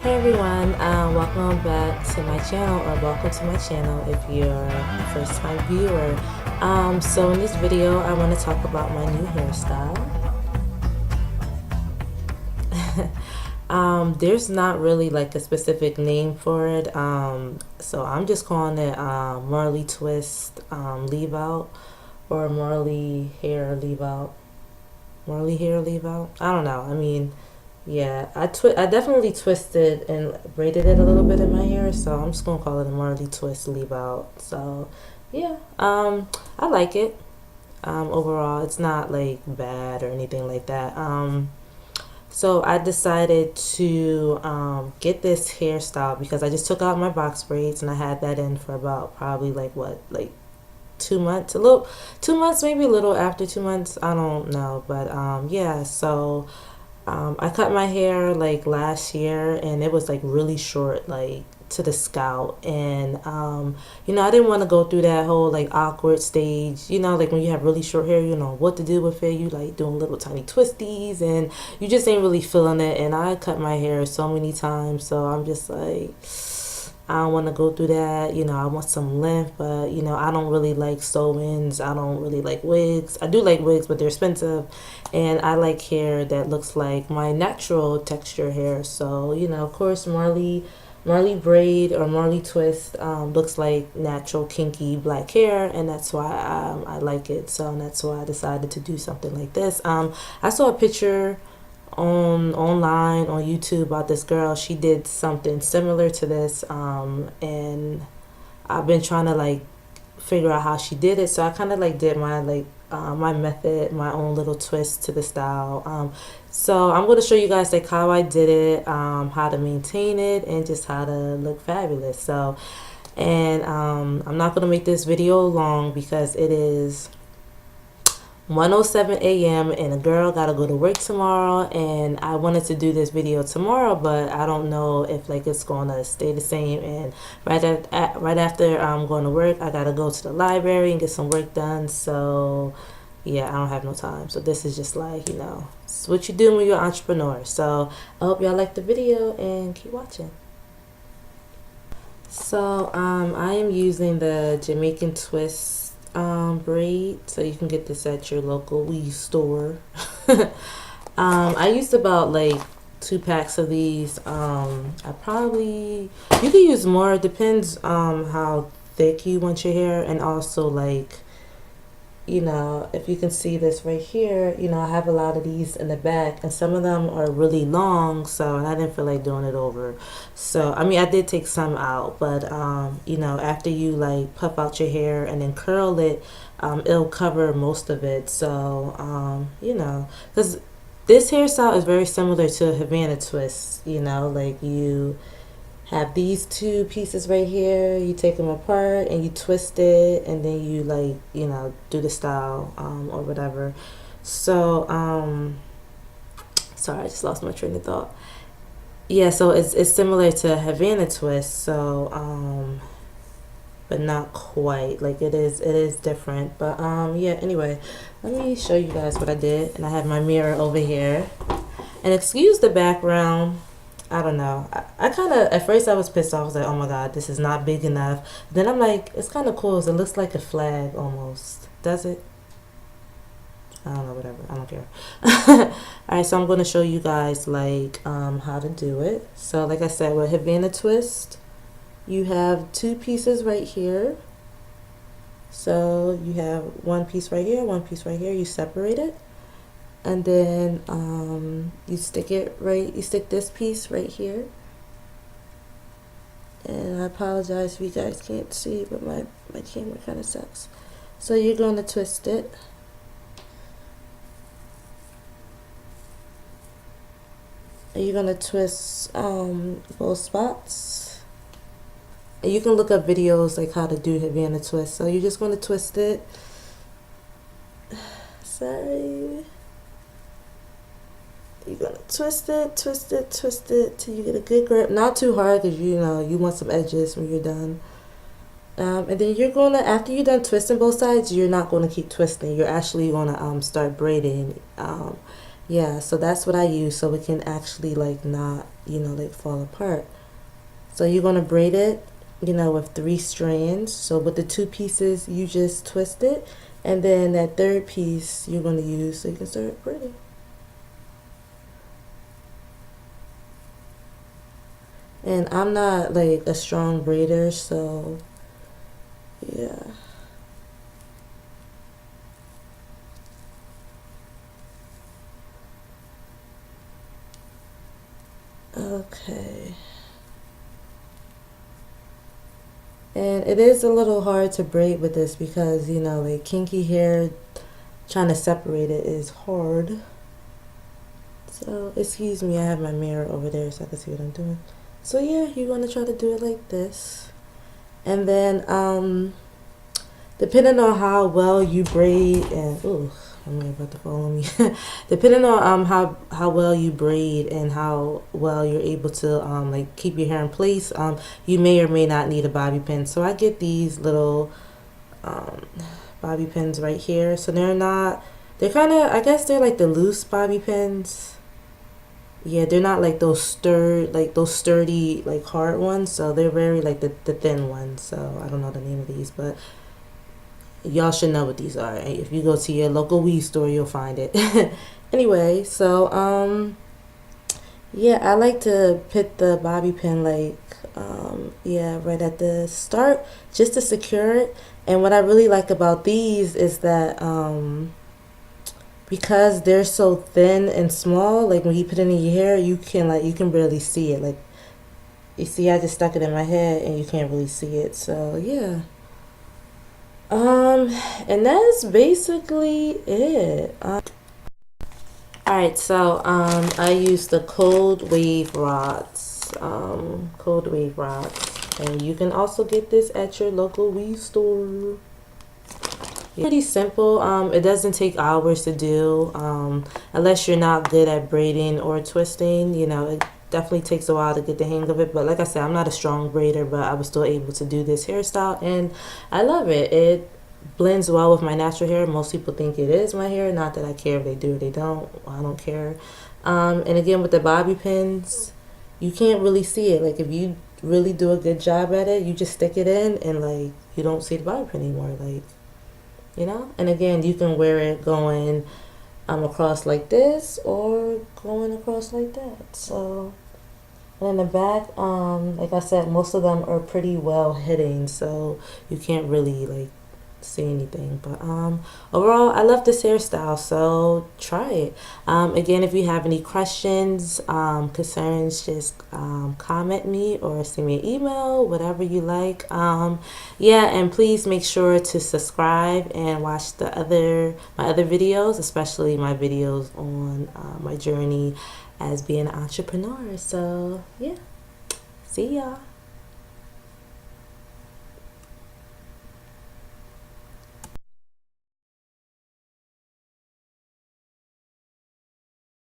Hey everyone, welcome back to my channel, or welcome to my channel if you're a first time viewer. So in this video I want to talk about my new hairstyle. There's not really like a specific name for it, so I'm just calling it Marley Twist Leave Out, or Marley Hair Leave Out. Marley Hair Leave Out? I don't know. I mean, yeah, I definitely twisted and braided it a little bit in my hair, so I'm just gonna call it a Marley twist leave out. So, yeah, I like it. Overall, it's not like bad or anything like that. So I decided to get this hairstyle because I just took out my box braids and I had that in for about probably like what, like 2 months, 2 months, maybe a little after 2 months. I don't know, but yeah. So I cut my hair like last year and it was like really short, like to the scalp. And, I didn't want to go through that whole like awkward stage, like when you have really short hair, you know what to do with it. You like doing little tiny twisties and you just ain't really feeling it. And I cut my hair so many times. So I'm just like, I don't want to go through that. I want some length, but I don't really like sew-ins. I don't really like wigs. I do like wigs, but they're expensive, and I like hair that looks like my natural texture hair. So of course, Marley braid or Marley twist looks like natural kinky black hair, and that's why I like it. So that's why I decided to do something like this. I saw a picture online on YouTube about this girl. She did something similar to this, and I've been trying to like figure out how she did it. So I kind of like did my method, my own little twist to the style. So I'm going to show you guys like how I did it, how to maintain it, and just how to look fabulous. So, and I'm not going to make this video long because it is 1:07 a.m. and a girl gotta go to work tomorrow, and I wanted to do this video tomorrow, but I don't know if like it's gonna stay the same. And right after I'm going to work, I gotta go to the library and get some work done. So yeah, I don't have no time. So this is just like, it's what you do when you're an entrepreneur. So I hope y'all like the video and keep watching. So I am using the Jamaican twist braid, so you can get this at your local weave store. I used about like 2 packs of these. I probably, you can use more. It depends how thick you want your hair, and also like, if you can see this right here, I have a lot of these in the back, and some of them are really long, so, and I didn't feel like doing it over. So, I mean, I did take some out, but, after you like puff out your hair and then curl it, it'll cover most of it. So, because this hairstyle is very similar to Havana twist, like you have these two pieces right here, you take them apart and you twist it, and then you like do the style or whatever. So sorry, I just lost my train of thought. Yeah, so it's similar to Havana twist. So but not quite, like it is different. But yeah, anyway, let me show you guys what I did. And I have my mirror over here, and excuse the background. I don't know. I kind of, at first I was pissed off. I was like, oh my God, this is not big enough. Then I'm like, it's kind of cool. It looks like a flag almost. Does it? I don't know, whatever. I don't care. Alright, so I'm going to show you guys like how to do it. So like I said, with Havana twist, you have 2 pieces right here. So you have 1 piece right here, 1 piece right here. You separate it. And then you stick this piece right here. And I apologize if you guys can't see, but my camera kind of sucks. So you're going to twist it. And you're going to twist both spots. And you can look up videos like how to do Havana twist. So you're just going to twist it. Sorry. You're going to twist it till you get a good grip. Not too hard, because you want some edges when you're done. And then you're going to, after you're done twisting both sides, you're not going to keep twisting. You're actually going to start braiding. Yeah, so that's what I use so it can actually like not, like fall apart. So you're gonna braid it, with 3 strands. So with the 2 pieces, you just twist it, and then that third piece you're gonna use so you can start braiding. And I'm not like a strong braider, so yeah. Okay. And it is a little hard to braid with this because, like kinky hair, trying to separate it is hard. So, excuse me, I have my mirror over there so I can see what I'm doing. So, yeah, you're going to try to do it like this. And then, depending on how well you braid, and, ooh, I'm about to fall on me. Depending on how well you braid and how well you're able to like keep your hair in place, you may or may not need a bobby pin. So I get these little um, bobby pins right here. So they're kind of, I guess they're like the loose bobby pins. Yeah, they're not like those sturdy, like hard ones. So they're very like the thin ones. So I don't know the name of these, but y'all should know what these are. If you go to your local weed store, you'll find it. Anyway, so yeah, I like to put the bobby pin like yeah, right at the start just to secure it. And what I really like about these is that because they're so thin and small, like when you put it in your hair, you can barely see it. Like you see, I just stuck it in my head and you can't really see it. So yeah. Um, and that's basically it. Alright, so I use the cold wave rods. Cold wave rods. And you can also get this at your local weed store. Pretty simple. It doesn't take hours to do. Unless you're not good at braiding or twisting, it definitely takes a while to get the hang of it. But like I said, I'm not a strong braider, but I was still able to do this hairstyle and I love it. It blends well with my natural hair. Most people think it is my hair. Not that I care if they do or they don't. I don't care. And again, with the bobby pins, you can't really see it. Like if you really do a good job at it, you just stick it in and like you don't see the bobby pin anymore. Like, and again, you can wear it going across like this or going across like that. So, and in the back, like I said, most of them are pretty well hidden, so you can't really like see anything. But overall, I love this hairstyle, so try it. Again, if you have any questions, concerns, just comment me or send me an email, whatever you like. Yeah, and please make sure to subscribe and watch my other videos, especially my videos on my journey as being an entrepreneur. So yeah, see y'all.